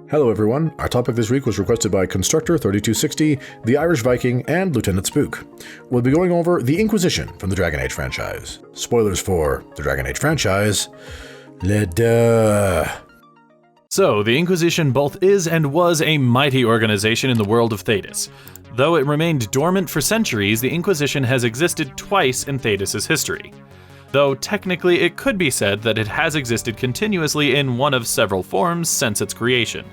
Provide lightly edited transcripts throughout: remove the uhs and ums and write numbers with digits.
Hello everyone, our topic this week was requested by Constructor3260, The Irish Viking, and Lieutenant Spook. We'll be going over the Inquisition from the Dragon Age franchise. Spoilers for the Dragon Age franchise. So, the Inquisition both is and was a mighty organization in the world of Thedas. Though it remained dormant for centuries, the Inquisition has existed twice in Thedas' history. Though technically it could be said that it has existed continuously in one of several forms since its creation.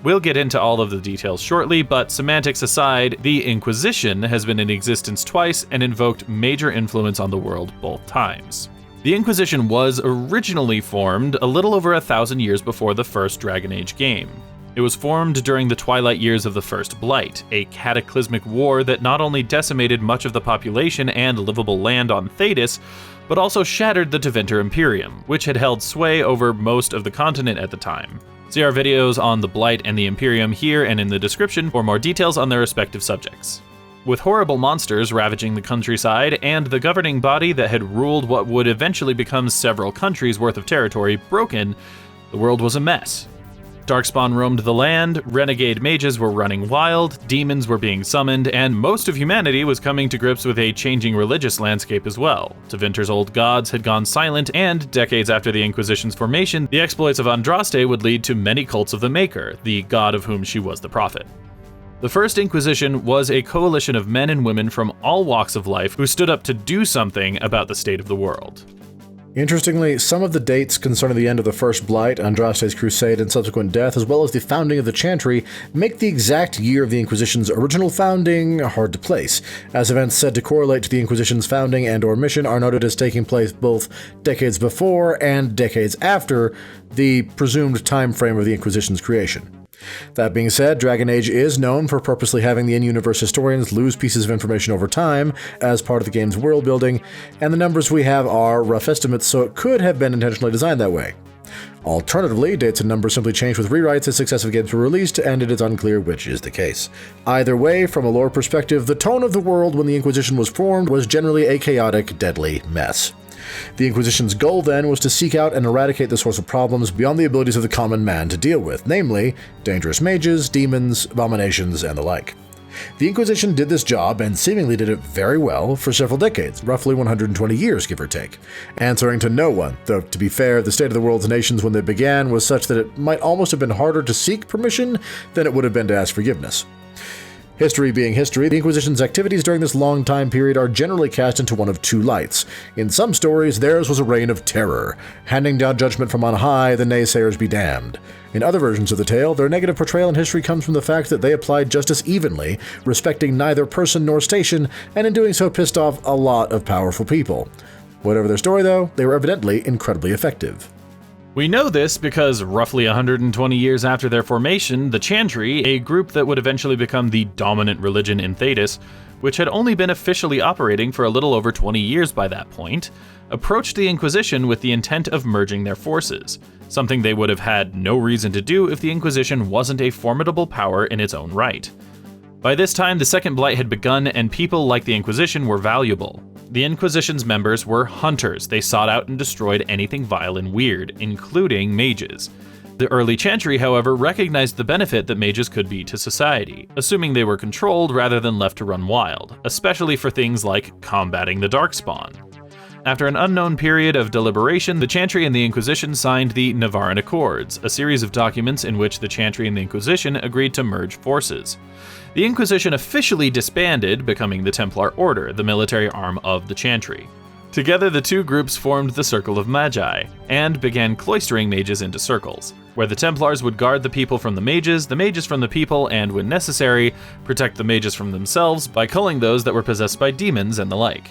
We'll get into all of the details shortly, but semantics aside, the Inquisition has been in existence twice and invoked major influence on the world both times. The Inquisition was originally formed a little over 1,000 years before the first Dragon Age game. It was formed during the twilight years of the First Blight, a cataclysmic war that not only decimated much of the population and livable land on Thedas, but also shattered the Tevinter Imperium, which had held sway over most of the continent at the time. See our videos on the Blight and the Imperium here and in the description for more details on their respective subjects. With horrible monsters ravaging the countryside and the governing body that had ruled what would eventually become several countries worth of territory broken, the world was a mess. Darkspawn roamed the land, renegade mages were running wild, demons were being summoned, and most of humanity was coming to grips with a changing religious landscape as well. Tevinter's old gods had gone silent, and decades after the Inquisition's formation, the exploits of Andraste would lead to many cults of the Maker, the god of whom she was the prophet. The First Inquisition was a coalition of men and women from all walks of life who stood up to do something about the state of the world. Interestingly, some of the dates concerning the end of the First Blight, Andraste's crusade, and subsequent death, as well as the founding of the Chantry, make the exact year of the Inquisition's original founding hard to place, as events said to correlate to the Inquisition's founding and/or mission are noted as taking place both decades before and decades after the presumed time frame of the Inquisition's creation. That being said, Dragon Age is known for purposely having the in-universe historians lose pieces of information over time as part of the game's world building, and the numbers we have are rough estimates, so it could have been intentionally designed that way. Alternatively, dates and numbers simply changed with rewrites as successive games were released, and it is unclear which is the case. Either way, from a lore perspective, the tone of the world when the Inquisition was formed was generally a chaotic, deadly mess. The Inquisition's goal then was to seek out and eradicate the source of problems beyond the abilities of the common man to deal with, namely, dangerous mages, demons, abominations, and the like. The Inquisition did this job, and seemingly did it very well, for several decades, roughly 120 years, give or take, answering to no one, though to be fair, the state of the world's nations when they began was such that it might almost have been harder to seek permission than it would have been to ask forgiveness. History being history, the Inquisition's activities during this long time period are generally cast into one of two lights. In some stories, theirs was a reign of terror, handing down judgment from on high, the naysayers be damned. In other versions of the tale, their negative portrayal in history comes from the fact that they applied justice evenly, respecting neither person nor station, and in doing so pissed off a lot of powerful people. Whatever their story though, they were evidently incredibly effective. We know this because roughly 120 years after their formation, the Chantry, a group that would eventually become the dominant religion in Thedas, which had only been officially operating for a little over 20 years by that point, approached the Inquisition with the intent of merging their forces, something they would have had no reason to do if the Inquisition wasn't a formidable power in its own right. By this time, the Second Blight had begun, and people like the Inquisition were valuable. The Inquisition's members were hunters. They sought out and destroyed anything vile and weird, including mages. The early Chantry, however, recognized the benefit that mages could be to society, assuming they were controlled rather than left to run wild, especially for things like combating the Darkspawn. After an unknown period of deliberation, the Chantry and the Inquisition signed the Nevarin Accords, a series of documents in which the Chantry and the Inquisition agreed to merge forces. The Inquisition officially disbanded, becoming the Templar Order, the military arm of the Chantry. Together, the two groups formed the Circle of Magi, and began cloistering mages into circles, where the Templars would guard the people from the mages from the people, and when necessary, protect the mages from themselves by culling those that were possessed by demons and the like.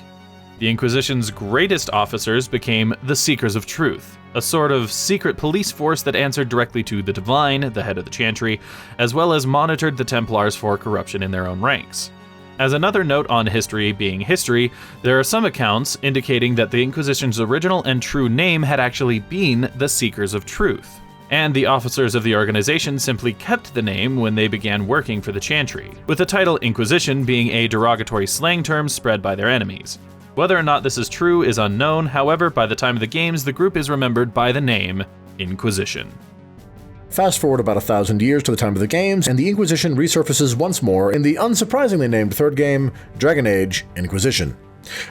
The Inquisition's greatest officers became the Seekers of Truth, a sort of secret police force that answered directly to the Divine, the head of the Chantry, as well as monitored the Templars for corruption in their own ranks. As another note on history being history, there are some accounts indicating that the Inquisition's original and true name had actually been the Seekers of Truth, and the officers of the organization simply kept the name when they began working for the Chantry, with the title Inquisition being a derogatory slang term spread by their enemies. Whether or not this is true is unknown, however, by the time of the games, the group is remembered by the name Inquisition. Fast forward about 1,000 years to the time of the games, and the Inquisition resurfaces once more in the unsurprisingly named third game, Dragon Age Inquisition.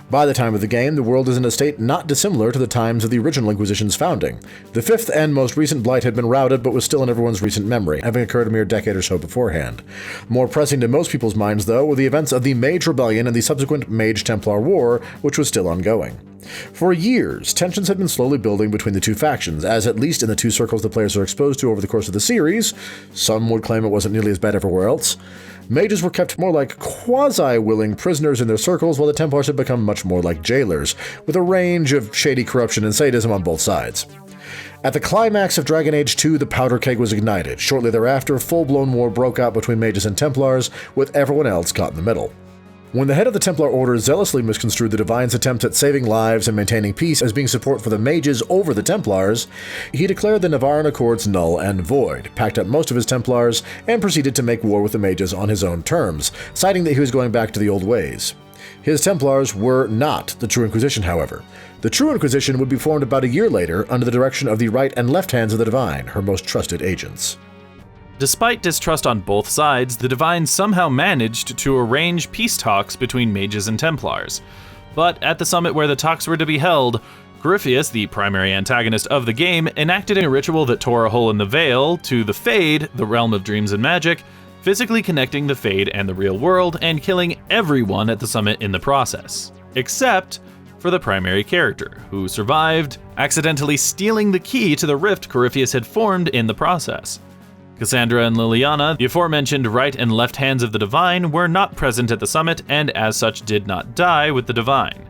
By the time of the game, the world is in a state not dissimilar to the times of the original Inquisition's founding. The fifth and most recent blight had been routed, but was still in everyone's recent memory, having occurred a mere decade or so beforehand. More pressing to most people's minds, though, were the events of the Mage Rebellion and the subsequent Mage Templar War, which was still ongoing. For years, tensions had been slowly building between the two factions, as at least in the two circles the players are exposed to over the course of the series, some would claim it wasn't nearly as bad everywhere else, mages were kept more like quasi-willing prisoners in their circles, while the Templars had become much more like jailers, with a range of shady corruption and sadism on both sides. At the climax of Dragon Age 2, the powder keg was ignited. Shortly thereafter, full-blown war broke out between mages and Templars, with everyone else caught in the middle. When the head of the Templar Order zealously misconstrued the Divine's attempts at saving lives and maintaining peace as being support for the mages over the Templars, he declared the Nevarin Accords null and void, packed up most of his Templars, and proceeded to make war with the mages on his own terms, citing that he was going back to the old ways. His Templars were not the True Inquisition, however. The True Inquisition would be formed about a year later under the direction of the right and left hands of the Divine, her most trusted agents. Despite distrust on both sides, the Divine somehow managed to arrange peace talks between mages and Templars. But at the summit where the talks were to be held, Corypheus, the primary antagonist of the game, enacted a ritual that tore a hole in the veil to the Fade, the realm of dreams and magic, physically connecting the Fade and the real world and killing everyone at the summit in the process. Except for the primary character, who survived, accidentally stealing the key to the rift Corypheus had formed in the process. Cassandra and Liliana, the aforementioned right and left hands of the Divine, were not present at the summit and as such did not die with the Divine.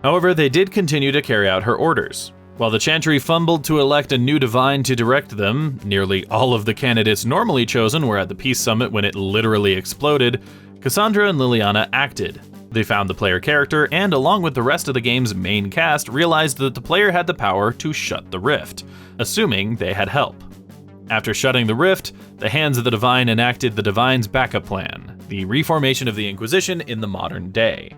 However, they did continue to carry out her orders. While the Chantry fumbled to elect a new Divine to direct them, nearly all of the candidates normally chosen were at the Peace Summit when it literally exploded, Cassandra and Liliana acted. They found the player character and, along with the rest of the game's main cast, realized that the player had the power to shut the rift, assuming they had help. After shutting the rift, the hands of the Divine enacted the Divine's backup plan, the reformation of the Inquisition in the modern day.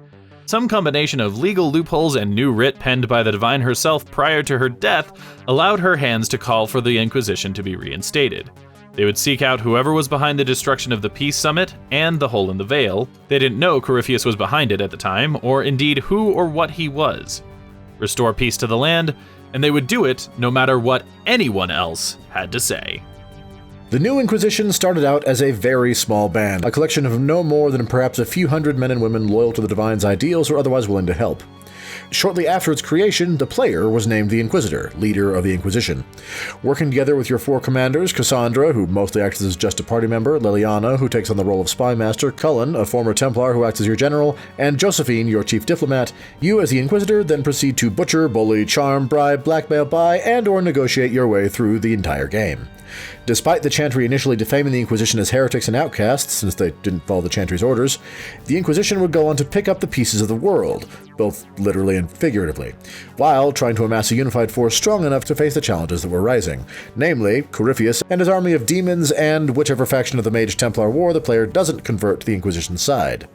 Some combination of legal loopholes and new writ penned by the Divine herself prior to her death allowed her hands to call for the Inquisition to be reinstated. They would seek out whoever was behind the destruction of the Peace Summit and the Hole in the Veil. They didn't know Corypheus was behind it at the time, or indeed who or what he was. Restore peace to the land, and they would do it no matter what anyone else had to say. The new Inquisition started out as a very small band, a collection of no more than perhaps a few hundred men and women loyal to the Divine's ideals or otherwise willing to help. Shortly after its creation, the player was named the Inquisitor, leader of the Inquisition. Working together with your four commanders, Cassandra, who mostly acts as just a party member, Liliana, who takes on the role of spy master, Cullen, a former Templar who acts as your general, and Josephine, your chief diplomat, you as the Inquisitor then proceed to butcher, bully, charm, bribe, blackmail, buy, and or negotiate your way through the entire game. Despite the Chantry initially defaming the Inquisition as heretics and outcasts, since they didn't follow the Chantry's orders, the Inquisition would go on to pick up the pieces of the world, both literally and figuratively, while trying to amass a unified force strong enough to face the challenges that were rising, namely Corypheus and his army of demons and whichever faction of the Mage Templar War the player doesn't convert to the Inquisition's side.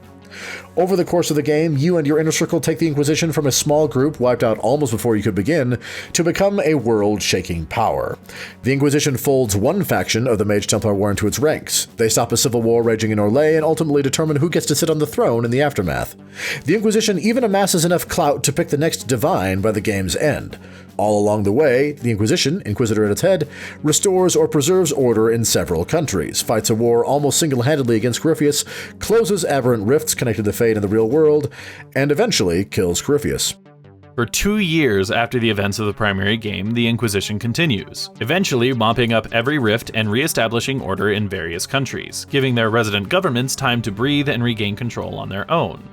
Over the course of the game, you and your inner circle take the Inquisition from a small group wiped out almost before you could begin, to become a world-shaking power. The Inquisition folds one faction of the Mage Templar War into its ranks. They stop a civil war raging in Orlais and ultimately determine who gets to sit on the throne in the aftermath. The Inquisition even amasses enough clout to pick the next Divine by the game's end. All along the way, the Inquisition, Inquisitor at its head, restores or preserves order in several countries, fights a war almost single-handedly against Corypheus, closes aberrant rifts connected to Fate and the real world, and eventually kills Corypheus. For 2 years after the events of the primary game, the Inquisition continues, eventually mopping up every rift and re-establishing order in various countries, giving their resident governments time to breathe and regain control on their own.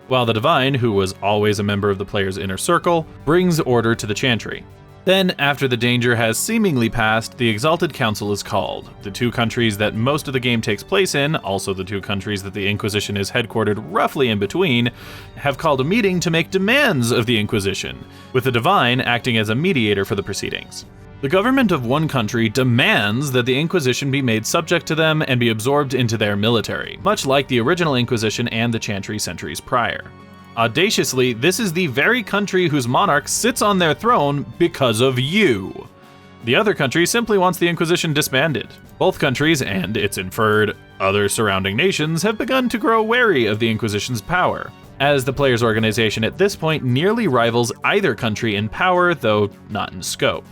While the Divine, who was always a member of the player's inner circle, brings order to the Chantry. Then, after the danger has seemingly passed, the Exalted Council is called. The two countries that most of the game takes place in, also the two countries that the Inquisition is headquartered roughly in between, have called a meeting to make demands of the Inquisition, with the Divine acting as a mediator for the proceedings. The government of one country demands that the Inquisition be made subject to them and be absorbed into their military, much like the original Inquisition and the Chantry centuries prior. Audaciously, this is the very country whose monarch sits on their throne because of you. The other country simply wants the Inquisition disbanded. Both countries, and its inferred other surrounding nations, have begun to grow wary of the Inquisition's power, as the players' organization at this point nearly rivals either country in power, though not in scope.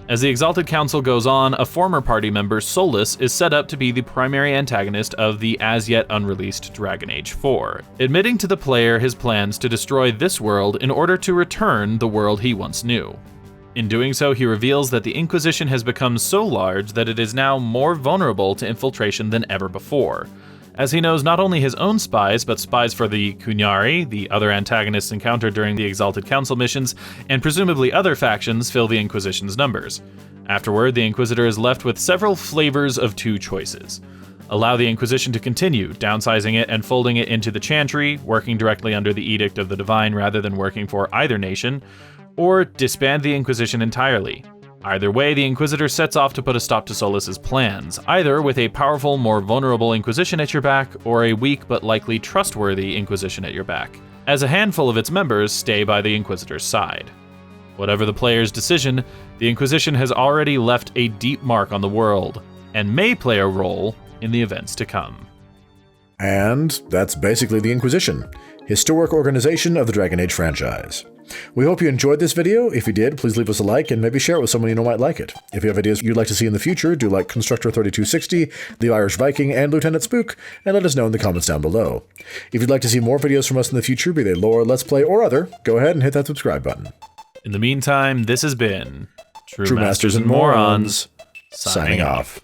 As the Exalted Council goes on, a former party member, Solus, is set up to be the primary antagonist of the as-yet unreleased Dragon Age 4, admitting to the player his plans to destroy this world in order to return the world he once knew. In doing so, he reveals that the Inquisition has become so large that it is now more vulnerable to infiltration than ever before, as he knows not only his own spies, but spies for the Kunyari, the other antagonists encountered during the Exalted Council missions, and presumably other factions fill the Inquisition's numbers. Afterward, the Inquisitor is left with several flavors of two choices. Allow the Inquisition to continue, downsizing it and folding it into the Chantry, working directly under the Edict of the Divine rather than working for either nation, or disband the Inquisition entirely. Either way, the Inquisitor sets off to put a stop to Solus's plans, either with a powerful, more vulnerable Inquisition at your back, or a weak but likely trustworthy Inquisition at your back, as a handful of its members stay by the Inquisitor's side. Whatever the player's decision, the Inquisition has already left a deep mark on the world, and may play a role in the events to come. And that's basically the Inquisition, historic organization of the Dragon Age franchise. We hope you enjoyed this video. If you did, please leave us a like and maybe share it with someone you know might like it. If you have ideas you'd like to see in the future, do like Constructor 3260, The Irish Viking, and Lieutenant Spook, and let us know in the comments down below. If you'd like to see more videos from us in the future, be they lore, let's play, or other, go ahead and hit that subscribe button. In the meantime, this has been True Masters and Morons, signing off.